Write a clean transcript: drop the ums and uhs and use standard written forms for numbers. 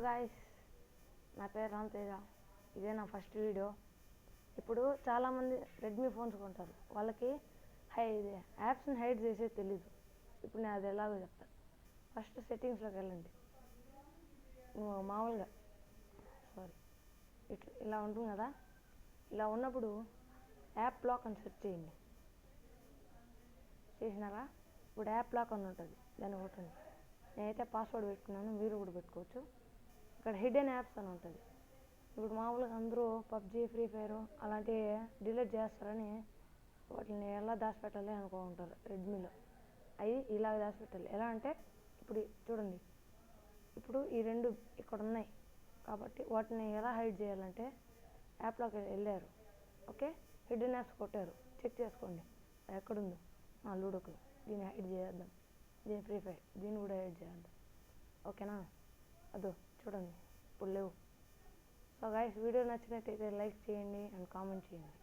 Guys, నా పేరు రామతేజ. ఇదే నా ఫస్ట్ వీడియో. ఇప్పుడు చాలామంది రెడ్మీ ఫోన్స్ కొంటారు, వాళ్ళకి ఇది యాప్స్ని హైడ్ చేసేది తెలీదు. ఇప్పుడు నేను అది ఎలాగో చెప్తాను. ఫస్ట్ సెట్టింగ్స్లోకి వెళ్ళండి. మామూలుగా ఇలా ఉంటుంది కదా, ఇలా ఉన్నప్పుడు యాప్ లాక్ అని సెట్ చేయండి. చేసినారా? ఇప్పుడు యాప్ లాక్ అని ఉంటుంది, దాన్ని కొట్టండి. నేనైతే పాస్వర్డ్ పెట్టుకున్నాను, మీరు కూడా పెట్టుకోవచ్చు. ఇక్కడ హిడెన్ యాప్స్ అని ఉంటుంది. ఇప్పుడు మామూలుగా అందరూ పబ్జీ, ఫ్రీ ఫైర్ అలాంటివి డిలీట్ చేస్తారని వాటిని ఎలా దాచిపెట్టాలి అనుకుంటారు. రెడ్మీలో అవి ఇలాగ దాచిపెట్టాలి. ఎలా అంటే ఇప్పుడు చూడండి, ఇప్పుడు ఈ రెండు ఇక్కడ ఉన్నాయి కాబట్టి వాటిని ఎలా హైడ్ చేయాలంటే యాప్లోకి వెళ్ళారు, ఓకే, హిడెన్ యాప్స్ కొట్టారు, చెక్ చేసుకోండి అది ఎక్కడుందో. లూడోకు దీన్ని హైడ్ చేద్దాం, దీని ఫ్రీ ఫైర్ దీన్ని కూడా హైడ్ చేద్దాం, ఓకేనా? అదో చూడండి, ఇప్పుడు లేవు. సో గైస్, వీడియో నచ్చినట్టయితే లైక్ చేయండి అండ్ కామెంట్ చేయండి.